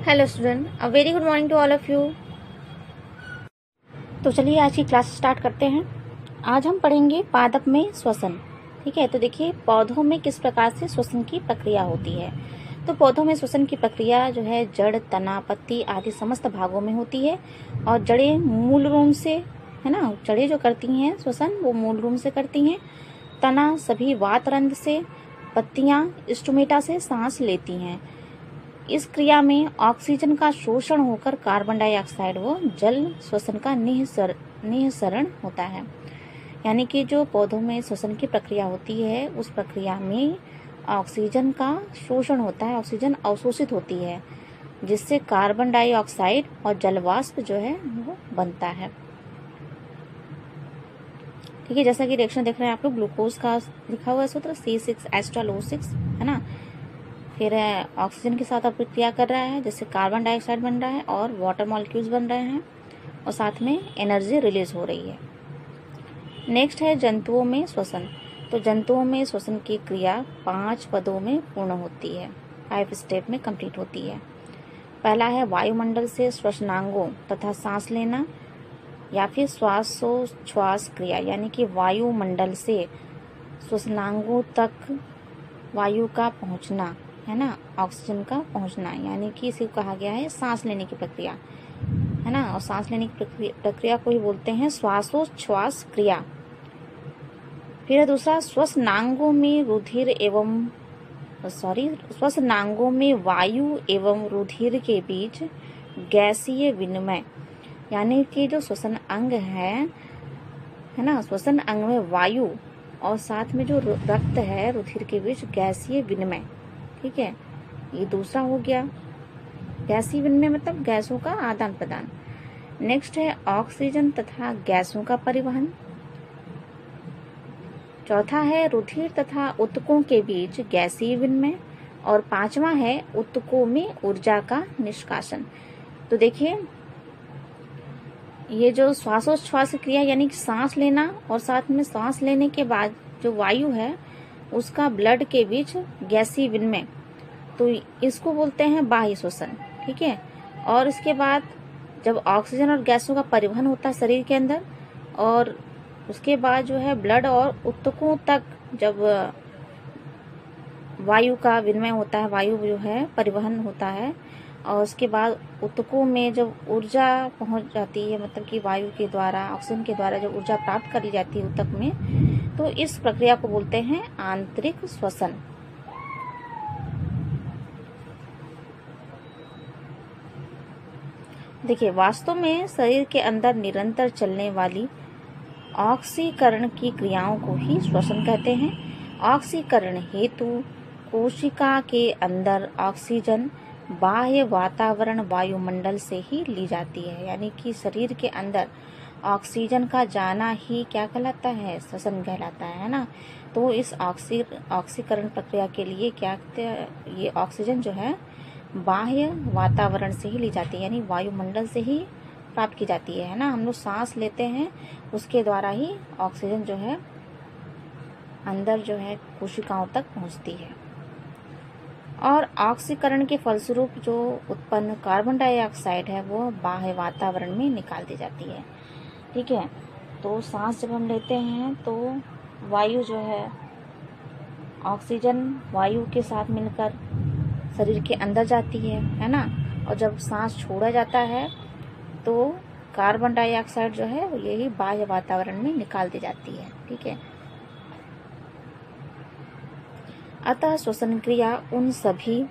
Hello student, a very good morning to all of you. तो चलिए आज की क्लास स्टार्ट करते हैं। आज हम पढ़ेंगे पादप में श्वसन। ठीक है, तो देखिए पौधों में किस प्रकार से श्वसन की प्रक्रिया होती है। तो पौधों में श्वसन की प्रक्रिया जो है जड़, तना, पत्ती आदि समस्त भागों में होती है। और जड़ें मूल रूप से, है ना, जड़ें जो करती हैं श्वसन वो मूल रूप से करती हैं। तना सभी वातरंध्र से, पत्तियां स्टोमेटा से सांस लेती हैं। इस क्रिया में ऑक्सीजन का शोषण होकर कार्बन डाइऑक्साइड व जल श्वसन का निःसरण होता है। यानी कि जो पौधों में श्वसन की प्रक्रिया होती है उस प्रक्रिया में ऑक्सीजन का शोषण होता है, ऑक्सीजन अवशोषित होती है, जिससे कार्बन डाइऑक्साइड और जलवाष्प जो है वो बनता है। ठीक है, जैसा कि रिएक्शन देख रहे हैं आप लोग, ग्लूकोज का लिखा हुआ है सूत्र C6H12O6, है ना। फिर ऑक्सीजन के साथ प्रतिक्रिया कर रहा है, जिससे कार्बन डाइऑक्साइड बन रहा है और वाटर मॉलिक्यूल्स बन रहे हैं और साथ में एनर्जी रिलीज हो रही है। नेक्स्ट है जंतुओं में श्वसन। तो जंतुओं में श्वसन की क्रिया 5 पदों में पूर्ण होती है, 5 स्टेप में कंप्लीट होती है। पहला है वायुमंडल से श्वसनांगों तथा सांस लेना, या फिर श्वासोच्छ्वास क्रिया, यानी कि वायुमंडल से श्वसनांगों तक वायु का पहुंचना, है ना, ऑक्सीजन का पहुंचना, यानी कि इसे कहा गया है सांस लेने की प्रक्रिया, है ना। और सांस लेने की प्रक्रिया को ही बोलते हैं श्वासोच्छ्वास क्रिया। फिर दूसरा श्वसनांगों में वायु एवं रुधिर के बीच गैसीय विनिमय, यानी कि जो श्वसन अंग है ना, श्वसन अंग में वायु और साथ में जो रक्त है, रुधिर के बीच गैसीय विनिमय। ठीक है, ये दूसरा हो गया। गैसीय विनिमय मतलब गैसों का आदान प्रदान। नेक्स्ट है ऑक्सीजन तथा गैसों का परिवहन। चौथा है रुधिर तथा ऊतकों के बीच गैसीय विनिमय। और पांचवा है ऊतकों में ऊर्जा का निष्कासन। तो देखिए ये जो श्वासोच्छ्वास क्रिया, यानी कि सांस लेना और साथ में सांस लेने के बाद जो वायु है उसका ब्लड के बीच गैसीय विनिमय, तो इसको बोलते हैं बाह्य श्वसन। ठीक है, और इसके बाद जब ऑक्सीजन और गैसों का परिवहन होता है शरीर के अंदर, और उसके बाद जो है ब्लड और ऊतकों तक जब वायु का विनिमय होता है, वायु जो है परिवहन होता है, और उसके बाद ऊतकों में जब ऊर्जा पहुंच जाती है, मतलब कि वायु के द्वारा, ऑक्सीजन के द्वारा जब ऊर्जा प्राप्त कर ली जाती है ऊतक में, तो इस प्रक्रिया को बोलते हैं आंतरिक श्वसन। देखिए वास्तव में शरीर के अंदर निरंतर चलने वाली ऑक्सीकरण की क्रियाओं को ही श्वसन कहते हैं। ऑक्सीकरण हेतु कोशिका के अंदर ऑक्सीजन बाह्य वातावरण वायुमंडल से ही ली जाती है, यानी कि शरीर के अंदर ऑक्सीजन का जाना ही क्या कहलाता है, श्वसन कहलाता है ना। तो इस ऑक्सीकरण प्रक्रिया के लिए क्या, ये ऑक्सीजन जो है बाह्य वातावरण से ही ली जाती है, यानी वायुमंडल से ही प्राप्त की जाती है ना। हम लोग सांस लेते हैं उसके द्वारा ही ऑक्सीजन जो है अंदर जो है कोशिकाओं तक पहुंचती है। और ऑक्सीकरण के फलस्वरूप जो उत्पन्न कार्बन डाइऑक्साइड है वो बाह्य वातावरण में निकाल दी जाती है। ठीक है, तो सांस जब हम लेते हैं तो वायु जो है, ऑक्सीजन वायु के साथ मिलकर शरीर के अंदर जाती है ना। और जब सांस छोड़ा जाता है तो कार्बन डाइऑक्साइड जो है यही बाह्य वातावरण में निकाल दी जाती है। ठीक है, अतः श्वसन क्रिया उन सभी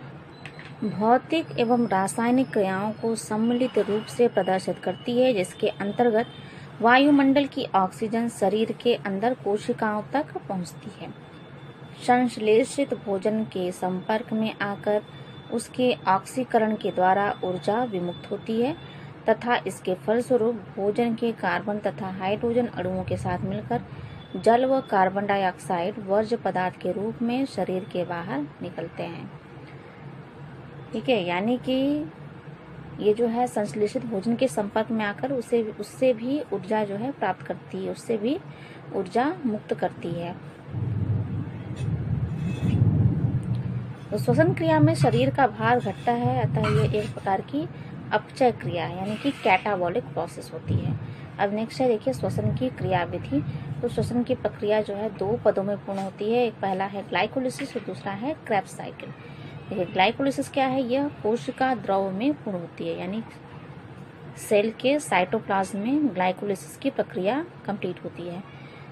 भौतिक एवं रासायनिक क्रियाओं को सम्मिलित रूप से प्रदर्शित करती है, जिसके अंतर्गत वायुमंडल की ऑक्सीजन शरीर के अंदर कोशिकाओं तक पहुंचती है। संश्लेषित भोजन के संपर्क में आकर उसके ऑक्सीकरण के द्वारा ऊर्जा विमुक्त होती है तथा इसके फलस्वरूप भोजन के कार्बन तथा हाइड्रोजन अणुओं के साथ मिलकर जल व कार्बन डाइऑक्साइड वर्ज्य पदार्थ के रूप में शरीर के बाहर निकलते हैं। ठीक है, यानी कि ये जो है संश्लेषित भोजन के संपर्क में आकर उससे भी ऊर्जा जो है प्राप्त करती है, उससे भी ऊर्जा मुक्त करती है। तो श्वसन क्रिया में शरीर का भार घटता है, अतः ये एक प्रकार की अपचय क्रिया है, यानी कि कैटाबॉलिक प्रोसेस होती है। अब नेक्स्ट है देखिए श्वसन की क्रियाविधि। तो श्वसन की प्रक्रिया जो है 2 पदों में पूर्ण होती है। एक पहला है ग्लाइकोलिसिस और दूसरा है क्रेब्स साइकिल। देखिए ग्लाइकोलिसिस क्या है, यह कोशिका द्रव में पूर्ण होती है, यानी सेल के साइटोप्लाज्म में ग्लाइकोलिसिस की प्रक्रिया कंप्लीट होती है।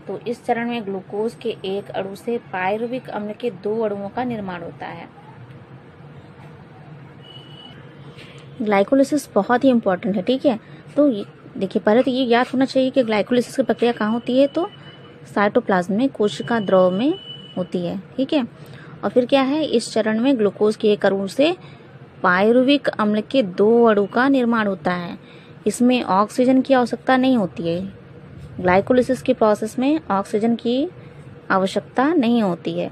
तो इस चरण में ग्लूकोज के एक अणु से पायरुविक अम्ल के 2 अणुओं का निर्माण होता है। ग्लाइकोलिसिस बहुत ही इंपॉर्टेंट है, ठीक है। तो देखिए पहले तो ये याद होना चाहिए कि ग्लाइकोलिसिस की प्रक्रिया कहाँ होती है, तो साइटोप्लाज्म में कोशिका द्रव में होती है, ठीक है। और फिर क्या है, इस चरण में ग्लूकोज के एक अणु से पायरुविक अम्ल के 2 अणु का निर्माण होता है। इसमें ऑक्सीजन की आवश्यकता नहीं होती है। ग्लाइकोलिसिस की प्रोसेस में ऑक्सीजन की आवश्यकता नहीं होती है।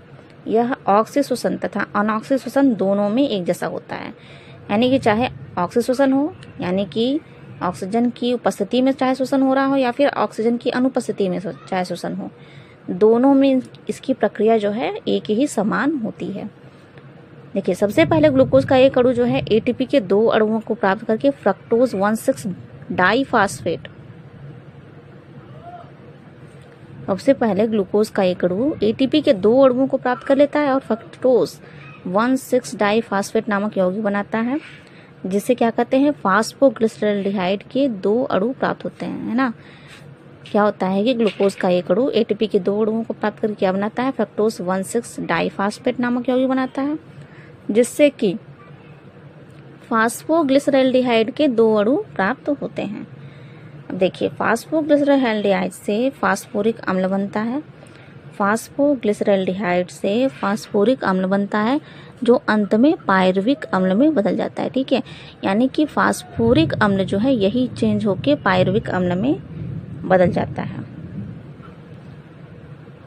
यह ऑक्सीश्वसन तथा अनऑक्सीश्वसन दोनों में एक जैसा होता है, यानी कि चाहे ऑक्सीश्वसन हो, यानी कि ऑक्सीजन की उपस्थिति में चाहे श्वसन हो रहा हो या फिर ऑक्सीजन की अनुपस्थिति में चाहे श्वसन हो, दोनों में इसकी प्रक्रिया जो है एक ही समान होती है। देखिए सबसे पहले ग्लूकोज का एक अणु जो है एटीपी के 2 अणुओं को प्राप्त करके फ्रक्टोज 1,6 डाइफॉस्फेट, सबसे पहले ग्लूकोज का एक अणु एटीपी के 2 अणुओं को प्राप्त कर लेता है और फ्रक्टोज 1,6 डाइफॉस्फेट नामक यौगिक बनाता है, जिसे क्या कहते हैं, फास्फोग्लिसरॉल्डिहाइड के 2 अणु प्राप्त होते हैं, है ना। क्या होता है कि ग्लूकोज का एक अणु एटीपी के 2 अणुओं को प्राप्त करके क्या बनाता है, फ्रक्टोज 1,6 डाइफॉस्फेट नामक यौगिक बनाता है, जिससे कि फास्फोग्लिसरॉल्डिहाइड के 2 अणु प्राप्त होते हैं। अब देखिए फास्फोग्लिसरॉल्डिहाइड से फास्फोरिक अम्ल बनता है, फास्फोग्लिसरॉल्डिहाइड से फास्फोरिक अम्ल बनता है, जो अंत में पायरुविक अम्ल में बदल जाता है, ठीक है। यानी कि फास्फोरिक अम्ल जो है यही चेंज होके पायरुविक अम्ल में बदल जाता है।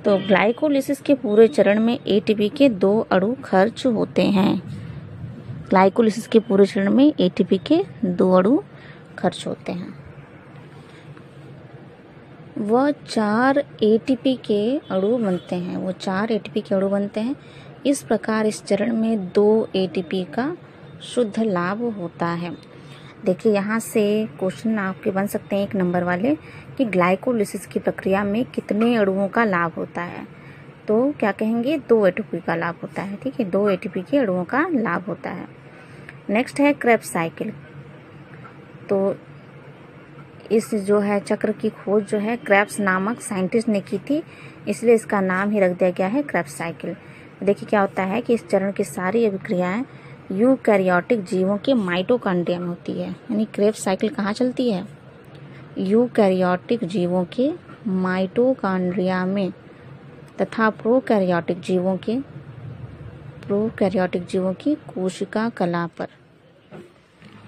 तो ग्लाइकोलिसिस के पूरे चरण में एटीपी के 2 अणु खर्च होते हैं। ग्लाइकोलिसिस के पूरे चरण में एटीपी के 2 अणु खर्च होते हैं। वह 4 एटीपी के अणु बनते हैं, वो 4 एटीपी के अणु बनते हैं। इस प्रकार इस चरण में 2 एटीपी का शुद्ध लाभ होता है। देखिए यहाँ से क्वेश्चन आपके बन सकते हैं 1 नंबर वाले कि ग्लाइकोलिसिस की प्रक्रिया में कितने अणुओं का लाभ होता है, तो क्या कहेंगे 2 एटीपी का लाभ होता है, ठीक है, 2 एटीपी के अणुओं का लाभ होता है। नेक्स्ट है क्रेब्स साइकिल। तो इस जो है चक्र की खोज जो है क्रेब्स नामक साइंटिस्ट ने की थी, इसलिए इसका नाम ही रख दिया गया है क्रेब्स साइकिल। देखिए क्या होता है कि इस चरण की सारी अभिक्रियाएं यूकैरियोटिक जीवों के माइटोकॉन्ड्रिया में होती है, यानी क्रेब्स साइकिल कहाँ चलती है, यूकैरियोटिक जीवों के माइटोकॉन्ड्रिया में तथा प्रोकैरियोटिक जीवों की कोशिका कला पर,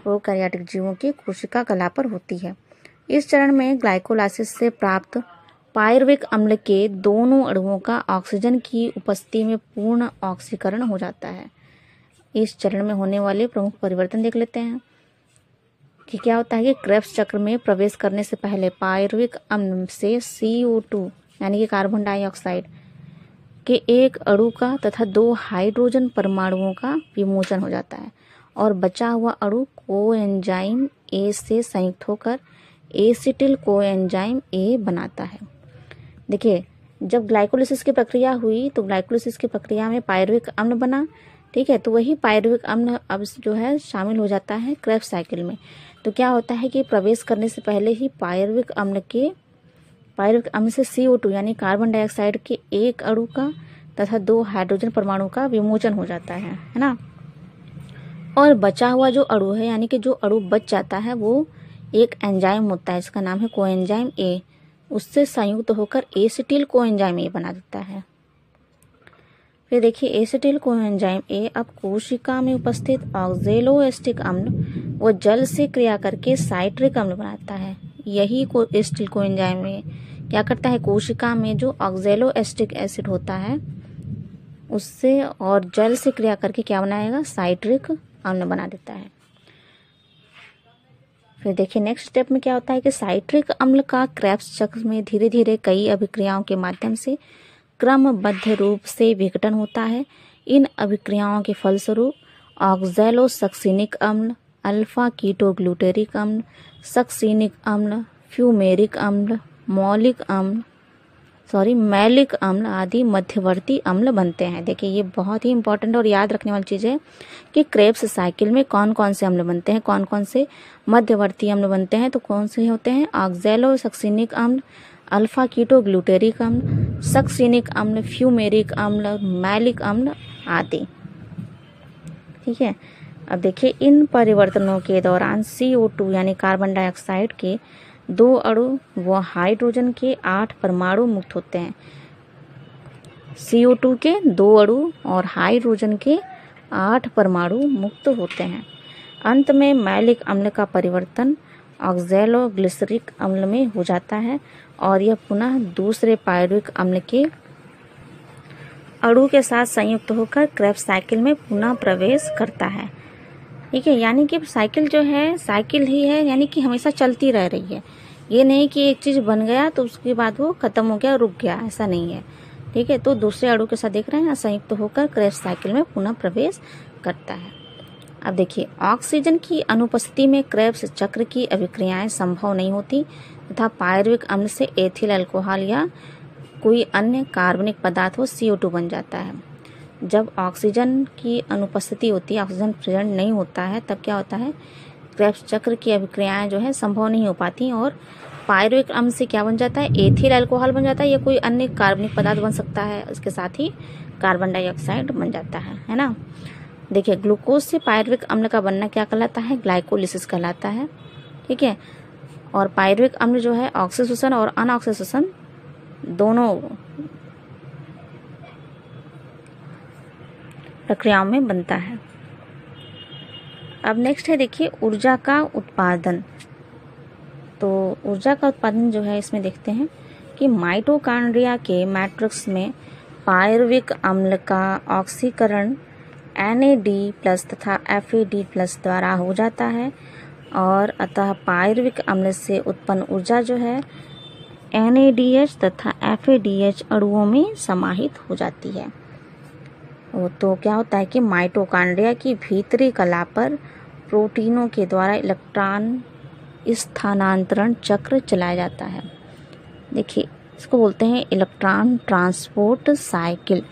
प्रोकैरियोटिक जीवों की कोशिका कला पर होती है। इस चरण में ग्लाइकोलाइसिस से प्राप्त पायरुविक अम्ल के दोनों अणुओं का ऑक्सीजन की उपस्थिति में पूर्ण ऑक्सीकरण हो जाता है। इस चरण में होने वाले प्रमुख परिवर्तन देख लेते हैं कि क्या होता है कि क्रेब्स चक्र में प्रवेश करने से पहले पायरुविक अम्ल से CO2 यानी कि कार्बन डाइऑक्साइड के एक अणु का तथा 2 हाइड्रोजन परमाणुओं का विमोचन हो जाता है और बचा हुआ अणु कोएंजाइम A से संयुक्त होकर एसिटिल कोएंजाइम A बनाता है। देखिए जब ग्लाइकोलिसिस की प्रक्रिया हुई तो ग्लाइकोलिसिस की प्रक्रिया में पायरुविक अम्ल बना, ठीक है, तो वही पायरुविक अम्ल अब जो है शामिल हो जाता है क्रेब्स साइकिल में। तो क्या होता है कि प्रवेश करने से पहले ही पायरुविक अम्ल से CO2 यानी कार्बन डाइऑक्साइड के एक अणु का तथा 2 हाइड्रोजन परमाणु का विमोचन हो जाता है ना। और बचा हुआ जो अणु है यानी कि जो अणु बच जाता है वो एक एंजाइम होता है, इसका नाम है कोएंजाइम A, उससे संयुक्त होकर एसिटिल कोएंजाइम A बना देता है। फिर देखिए एसिटिल कोएंजाइम A अब कोशिका में उपस्थित ऑक्जेलोएस्टिक अम्ल वो जल से क्रिया करके साइट्रिक अम्ल बनाता है। यही एसिटिल कोएंजाइम A क्या करता है, कोशिका में जो ऑक्जेलोएस्टिक एसिड होता है उससे और जल से क्रिया करके क्या बनाएगा, साइट्रिक अम्ल बना देता है। फिर देखिए नेक्स्ट स्टेप में क्या होता है कि साइट्रिक अम्ल का क्रेब्स चक्र में धीरे धीरे कई अभिक्रियाओं के माध्यम से क्रमबद्ध रूप से विघटन होता है। इन अभिक्रियाओं के फलस्वरूप ऑक्सैलोसक्सिनिक अम्ल, अल्फा कीटोग्लूटेरिक अम्ल, सक्सिनिक अम्ल, फ्यूमेरिक अम्ल, मैलिक अम्ल आदि मध्यवर्ती अम्ल बनते हैं। देखिए ये बहुत ही इंपॉर्टेंट और याद रखने वाली चीज़ है कि क्रेब्स साइकिल में कौन कौन से अम्ल बनते हैं, कौन कौन से मध्यवर्ती अम्ल बनते हैं। तो कौन से होते हैं? ऑक्सैलोसक्सिनिक अम्ल, अल्फा कीटोग्लूटेरिक अम्ल, सक्सिनिक अम्ल, फ्यूमेरिक अम्ल, मैलिक अम्ल आदि। ठीक है। अब देखिए इन परिवर्तनों के दौरान CO2 यानी कार्बन डाइऑक्साइड के 2 अणु व हाइड्रोजन के 8 परमाणु मुक्त होते हैं। CO2 के 2 अणु और हाइड्रोजन के 8 परमाणु मुक्त होते हैं। अंत में मैलिक अम्ल का परिवर्तन ऑक्सैलोग्लिसरिक अम्ल में हो जाता है और यह पुनः दूसरे पायरुविक अम्ल के अणु के साथ संयुक्त होकर क्रेब्स साइकिल में पुनः प्रवेश करता है। ठीक है, यानी कि साइकिल जो है साइकिल ही है, यानी कि हमेशा चलती रह रही है। ये नहीं कि एक चीज़ बन गया तो उसके बाद वो खत्म हो गया, रुक गया, ऐसा नहीं है। ठीक है, तो दूसरे अणु के साथ देख रहे हैं संयुक्त होकर क्रेब्स साइकिल में पुनः प्रवेश करता है। अब देखिए ऑक्सीजन की अनुपस्थिति में क्रेब्स चक्र की अभिक्रियाएं संभव नहीं होती तथा पायरुविक अम्ल से एथिल अल्कोहल या कोई अन्य कार्बनिक पदार्थ हो CO2 बन जाता है। जब ऑक्सीजन की अनुपस्थिति होती है, ऑक्सीजन प्रेजेंट नहीं होता है, तब क्या होता है? क्रेब्स चक्र की अभिक्रियाएं जो है संभव नहीं हो पाती और पायरुविक अम्ल से क्या बन जाता है? एथिल अल्कोहल बन जाता है या कोई अन्य कार्बनिक पदार्थ बन सकता है, उसके साथ ही कार्बन डाइऑक्साइड बन जाता है ना। देखिए ग्लूकोज से पायरुविक अम्ल का बनना क्या कहलाता है? ग्लाइकोलिसिस कहलाता है। ठीक है, और पायरुविक अम्ल जो है ऑक्सीडेशन और अनऑक्सीडेशन दोनों प्रक्रियाओं में बनता है। अब नेक्स्ट है देखिए ऊर्जा का उत्पादन। तो ऊर्जा का उत्पादन जो है इसमें देखते हैं कि माइटोकॉन्ड्रिया के मैट्रिक्स में पायरुविक अम्ल का ऑक्सीकरण NAD+ तथा FAD+ द्वारा हो जाता है और अतः पायरुविक अम्ल से उत्पन्न ऊर्जा जो है NADH तथा FADH अणुओं में समाहित हो जाती है। तो क्या होता है कि माइटोकॉन्ड्रिया की भीतरी कला पर प्रोटीनों के द्वारा इलेक्ट्रॉन स्थानांतरण चक्र चलाया जाता है। देखिए इसको बोलते हैं इलेक्ट्रॉन ट्रांसपोर्ट साइकिल।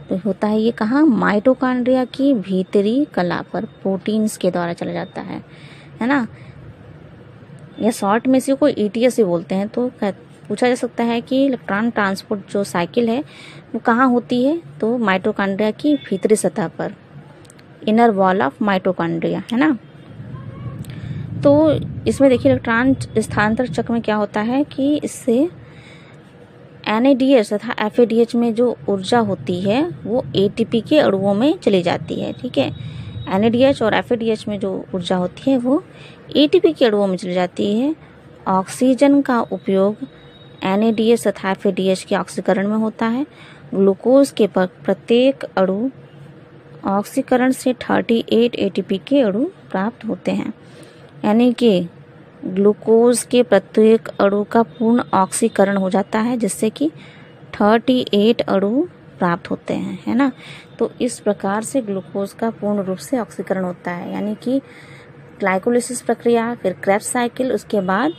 तो होता है ये कहाँ? माइटोकॉन्ड्रिया की भीतरी कला पर प्रोटीन्स के द्वारा चला जाता है ना। या शॉर्ट में इसी को ETS ही बोलते हैं। तो पूछा जा सकता है कि इलेक्ट्रॉन ट्रांसपोर्ट जो साइकिल है वो कहाँ होती है? तो माइटोकॉन्ड्रिया की भीतरी सतह पर, इनर वॉल ऑफ माइटोकॉन्ड्रिया, है ना। तो इसमें देखिए इलेक्ट्रॉन स्थानांतरण चक्र में क्या होता है कि इससे NADH तथा FADH में जो ऊर्जा होती है वो ATP के अणुओं में चली जाती है। ठीक है, NADH और FADH में जो ऊर्जा होती है वो ATP के अणुओं में चली जाती है। ऑक्सीजन का उपयोग NADH तथा FADH के ऑक्सीकरण में होता है। ग्लूकोज के प्रत्येक अणु ऑक्सीकरण से 38 ATP के अणु प्राप्त होते हैं, यानी कि ग्लूकोज के प्रत्येक अणु का पूर्ण ऑक्सीकरण हो जाता है जिससे कि 38 अणु प्राप्त होते हैं, है ना। तो इस प्रकार से ग्लूकोज का पूर्ण रूप से ऑक्सीकरण होता है, यानी कि ग्लाइकोलिसिस प्रक्रिया, फिर क्रेब्स साइकिल, उसके बाद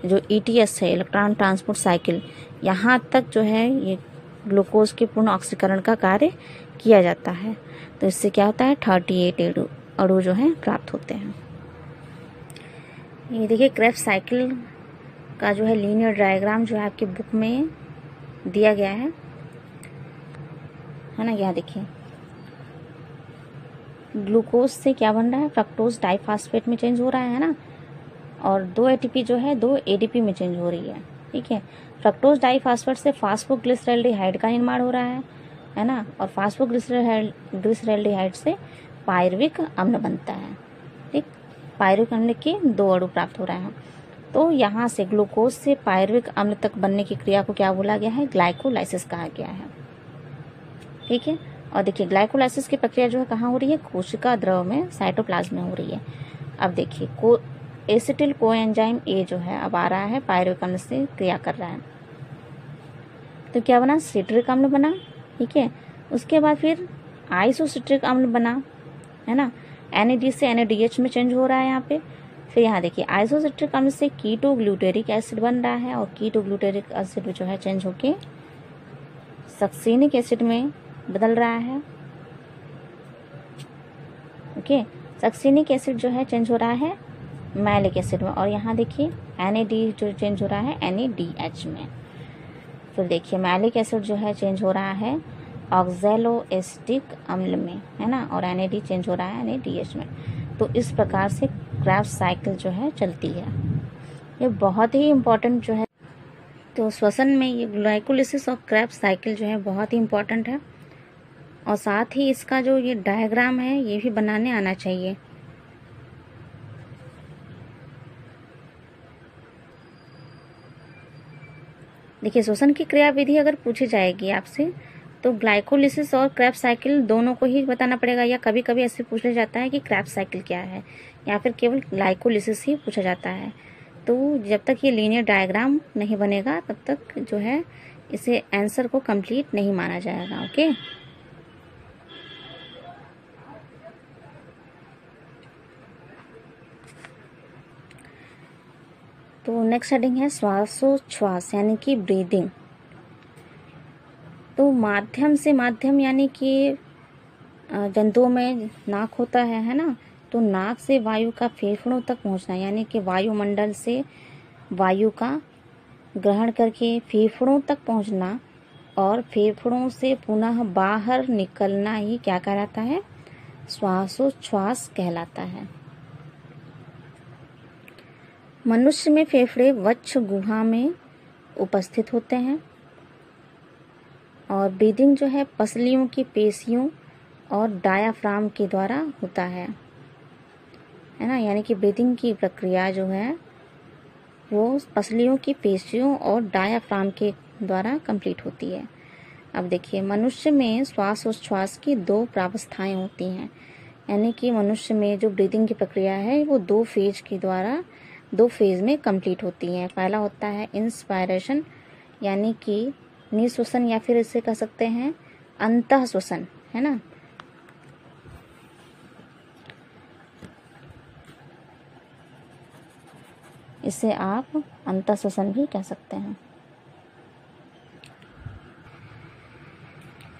जो ETS है इलेक्ट्रॉन ट्रांसपोर्ट साइकिल, यहाँ तक जो है ये ग्लूकोज के पूर्ण ऑक्सीकरण का कार्य किया जाता है। तो इससे क्या होता है? 38 अणु जो है प्राप्त होते हैं। ये देखिए क्रेब्स साइकिल का जो है लीनियर डायग्राम जो है आपकी बुक में दिया गया है ना। यहाँ देखिए ग्लूकोज से क्या बन रहा है? फ्रक्टोज डाइफॉस्फेट में चेंज हो रहा है ना, और 2 ATP जो है 2 ADP में चेंज हो रही है। ठीक है, फ्रक्टोज डाइफॉस्फेट से फास्फोग्लिसरैल्डिहाइड का निर्माण हो रहा है ना, और फास्फोग्लिसरैल्डिहाइड से पायरुविक अम्ल बनता है। ठीक, पायरुविक अम्ल के 2 अणु प्राप्त हो रहे हैं। तो यहाँ से ग्लूकोज से पायरुविक अम्ल तक बनने की क्रिया को क्या बोला गया है? ग्लाइकोलाइसिस कहा गया है। ठीक है, और देखिए ग्लाइकोलाइसिस की प्रक्रिया जो है कहाँ हो रही है? कोशिका द्रव में, साइटोप्लाज्म में हो रही है। अब देखिए एसिटिल कोएंजाइम A जो है अब आ रहा है पायरुविक अम्ल से क्रिया कर रहा है, तो क्या बना? सिट्रिक अम्ल बना। ठीक है, उसके बाद फिर आइसोसिट्रिक अम्ल बना, है ना, NAD से NADH में चेंज हो रहा है यहाँ पे। फिर यहाँ देखिए आइसोसिट्रिक अम्ल से कीटो ग्लूटेरिक एसिड बन रहा है और कीटो ग्लूटेरिक एसिड जो है चेंज होके सक्सेनिक एसिड में बदल रहा है। ओके, सक्सेनिक एसिड जो है चेंज हो रहा है मैलिक एसिड में, और यहाँ देखिए NAD जो चेंज हो रहा है NADH में। फिर देखिए मैलिक एसिड जो है चेंज हो रहा है ऑक्सैलोएसिटिक अम्ल में, है ना, और NAD चेंज हो रहा है NADH में। तो इस प्रकार से क्रेब्स साइकिल जो है चलती है। ये बहुत ही इम्पोर्टेंट जो है, तो श्वसन में ये ग्लाइकोलिसिस और क्रेब्स साइकिल जो है बहुत ही इम्पोर्टेंट है। और साथ ही इसका जो ये डायग्राम है ये भी बनाने आना चाहिए। देखिए श्वसन की क्रियाविधि अगर पूछी जाएगी आपसे तो ग्लाइकोलिसिस और क्रेब्स साइकिल दोनों को ही बताना पड़ेगा, या कभी कभी ऐसे पूछ लिया जाता है कि क्रेब्स साइकिल क्या है, या फिर केवल ग्लाइकोलिसिस ही पूछा जाता है। तो जब तक ये लीनियर डायग्राम नहीं बनेगा तब तक जो है इसे आंसर को कंप्लीट नहीं माना जाएगा। ओके, तो नेक्स्ट हेडिंग है श्वासोच्छ्वास यानी कि ब्रीदिंग। तो माध्यम से माध्यम यानी कि जंतुओं में नाक होता है ना, तो नाक से वायु का फेफड़ों तक पहुंचना, यानी कि वायुमंडल से वायु का ग्रहण करके फेफड़ों तक पहुंचना और फेफड़ों से पुनः बाहर निकलना ही क्या कहलाता है? श्वासोच्छ्वास कहलाता है। मनुष्य में फेफड़े वक्ष गुहा में उपस्थित होते हैं और ब्रीदिंग जो है पसलियों की पेशियों और डायाफ्राम के द्वारा होता है ना, यानी कि ब्रीदिंग की प्रक्रिया जो है वो पसलियों की पेशियों और डायाफ्राम के द्वारा कंप्लीट होती है। अब देखिए मनुष्य में श्वासोच्छ्वास की 2 प्रावस्थाएं होती हैं, यानी कि मनुष्य में जो ब्रीदिंग की प्रक्रिया है वो 2 फेज के द्वारा 2 फेज में कंप्लीट होती है। पहला होता है इंस्पायरेशन यानी कि निःश्वसन, या फिर इसे कह सकते हैं अंतः श्वसन, है ना। इसे आप अंतः श्वसन भी कह सकते हैं।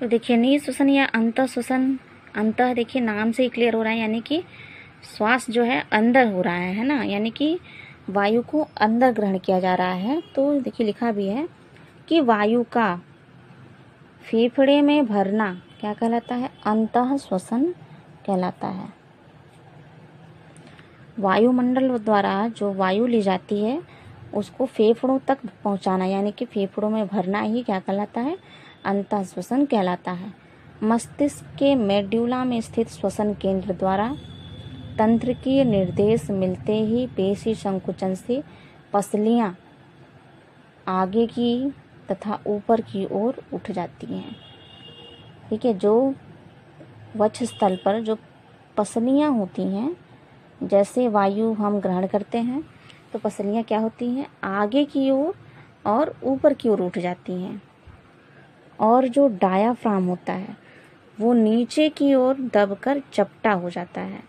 तो देखिए निःश्वसन या अंतः श्वसन, अंतः देखिए नाम से ही क्लियर हो रहा है, यानी कि श्वास जो है अंदर हो रहा है ना, यानी कि वायु को अंदर ग्रहण किया जा रहा है। तो देखिए लिखा भी है कि वायु का फेफड़े में भरना क्या कहलाता है? अंतः श्वसन कहलाता है। वायुमंडल द्वारा जो वायु ली जाती है उसको फेफड़ों तक पहुंचाना, यानी कि फेफड़ों में भरना ही क्या कहलाता है? अंतः श्वसन कहलाता है। मस्तिष्क के मेड्यूला में स्थित श्वसन केंद्र द्वारा तंत्रिकीय निर्देश मिलते ही पेशी संकुचन से पसलियां आगे की तथा ऊपर की ओर उठ जाती हैं। ठीक है, जो वक्ष स्थल पर जो पसलियां होती हैं, जैसे वायु हम ग्रहण करते हैं तो पसलियां क्या होती हैं? आगे की ओर और ऊपर की ओर उठ जाती हैं। और जो डायाफ्राम होता है वो नीचे की ओर दबकर चपटा हो जाता है,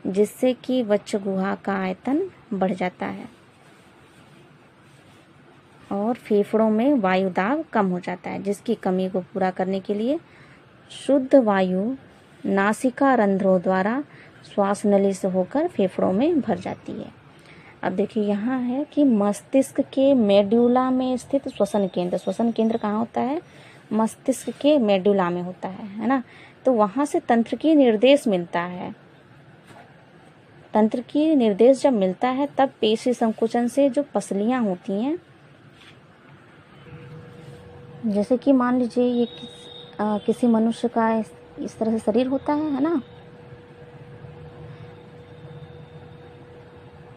जिससे कि वक्ष गुहा का आयतन बढ़ जाता है और फेफड़ों में वायु दाब कम हो जाता है, जिसकी कमी को पूरा करने के लिए शुद्ध वायु नासिका रंध्रों द्वारा श्वास नली से होकर फेफड़ों में भर जाती है। अब देखिए यहाँ है कि मस्तिष्क के मेड्यूला में स्थित श्वसन केंद्र, श्वसन केंद्र कहाँ होता है? मस्तिष्क के मेड्यूला में होता है ना। तो वहाँ से तंत्र की निर्देश मिलता है। तंत्र की निर्देश जब मिलता है तब पेशी संकुचन से जो पसलियां होती हैं, जैसे कि मान लीजिए ये किसी मनुष्य का इस तरह से शरीर होता है ना,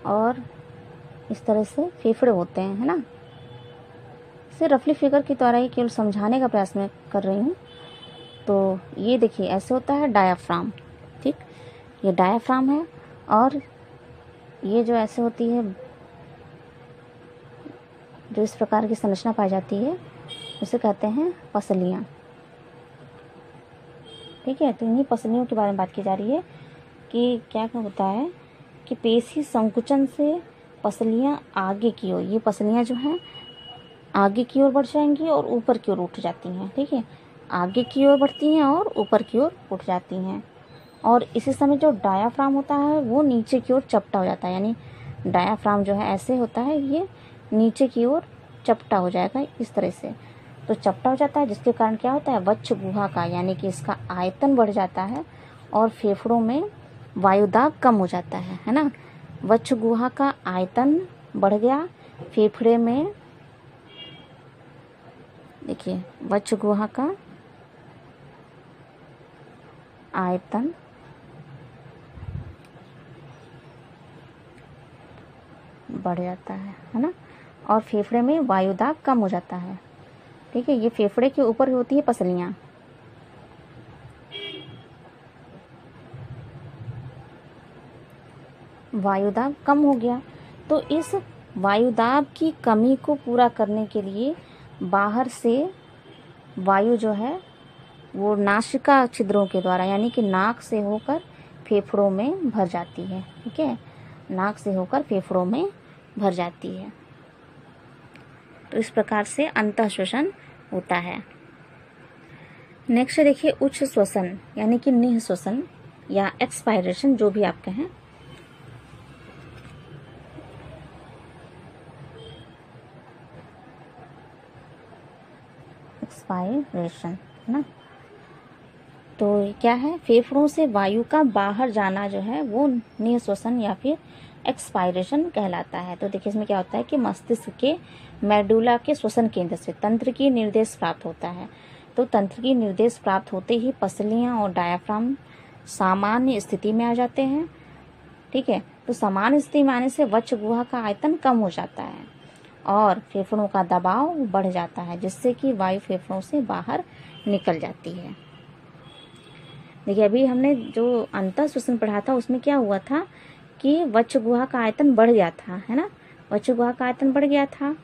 और इस तरह से फेफड़े होते हैं, है ना। इसे रफली फिगर के द्वारा ही केवल समझाने का प्रयास मैं कर रही हूँ। तो ये देखिए ऐसे होता है डायाफ्राम, ठीक, ये डायाफ्राम है, और ये जो ऐसे होती है, जो इस प्रकार की संरचना पाई जाती है उसे कहते हैं पसलियाँ। ठीक है। तो इन्हीं पसलियों के बारे में बात की जा रही है कि क्या होता है कि पेशी संकुचन से पसलियाँ आगे की ओर, ये पसलियाँ जो हैं आगे की ओर बढ़ जाएंगी और ऊपर की ओर उठ जाती हैं। ठीक है, आगे की ओर बढ़ती हैं और ऊपर की ओर उठ जाती हैं। और इसी समय जो डायाफ्राम होता है वो नीचे की ओर चपटा हो जाता है, यानी डायाफ्राम जो है ऐसे होता है, ये नीचे की ओर चपटा हो जाएगा इस तरह से। तो चपटा हो जाता है जिसके कारण क्या होता है, वक्ष गुहा का यानी कि इसका आयतन बढ़ जाता है और फेफड़ों में वायुदाब कम हो जाता है ना। वक्ष गुहा का आयतन बढ़ गया, फेफड़े में देखिए वक्ष गुहा का आयतन बढ़ जाता है ना, और फेफड़े में वायुदाब कम हो जाता है। ठीक है, ये फेफड़े के ऊपर होती है पसलियाँ। वायुदाब कम हो गया, तो इस वायुदाब की कमी को पूरा करने के लिए बाहर से वायु जो है वो नासिका छिद्रों के द्वारा यानी कि नाक से होकर फेफड़ों में भर जाती है। ठीक है, नाक से होकर फेफड़ों में भर जाती है। तो इस प्रकार से अंतः श्वसन होता है। नेक्स्ट देखिए उच्च श्वसन यानी कि निह श्वसन या एक्सपायरेशन, जो भी आप कहें। एक्सपायरेशन ना, तो क्या है, फेफड़ों से वायु का बाहर जाना जो है वो निःश्वसन या फिर एक्सपायरेशन कहलाता है। तो देखिए इसमें क्या होता है कि मस्तिष्क के मेडुला के श्वसन केंद्र से तंत्र की निर्देश प्राप्त होता है। तो तंत्र की निर्देश प्राप्त होते ही पसलियाँ और डायाफ्राम सामान्य स्थिति में आ जाते हैं। ठीक है, तो सामान्य स्थिति में आने से वक्ष गुहा का आयतन कम हो जाता है और फेफड़ों का दबाव बढ़ जाता है, जिससे कि वायु फेफड़ों से बाहर निकल जाती है। देखिए अभी हमने जो अंतः श्वसन पढ़ा था उसमें क्या हुआ था कि वक्ष गुहा का आयतन बढ़ गया था, है ना। वक्ष गुहा का आयतन बढ़ गया था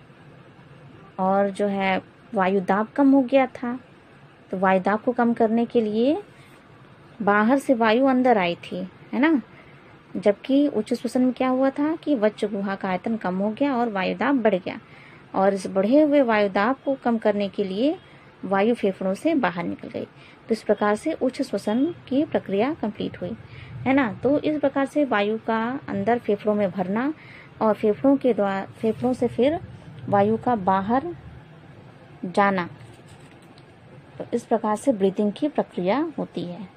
और जो है वायुदाब कम हो गया था। तो वायुदाब को कम करने के लिए बाहर से वायु अंदर आई थी, है ना। जबकि उच्च श्वसन में क्या हुआ था कि वक्ष गुहा का आयतन कम हो गया और वायुदाब बढ़ गया, और इस बढ़े हुए वायुदाब को कम करने के लिए वायु फेफड़ों से बाहर निकल गई। तो इस प्रकार से उच्च श्वसन की प्रक्रिया कंप्लीट हुई, है ना। तो इस प्रकार से वायु का अंदर फेफड़ों में भरना और फेफड़ों से फिर वायु का बाहर जाना, तो इस प्रकार से ब्रीथिंग की प्रक्रिया होती है।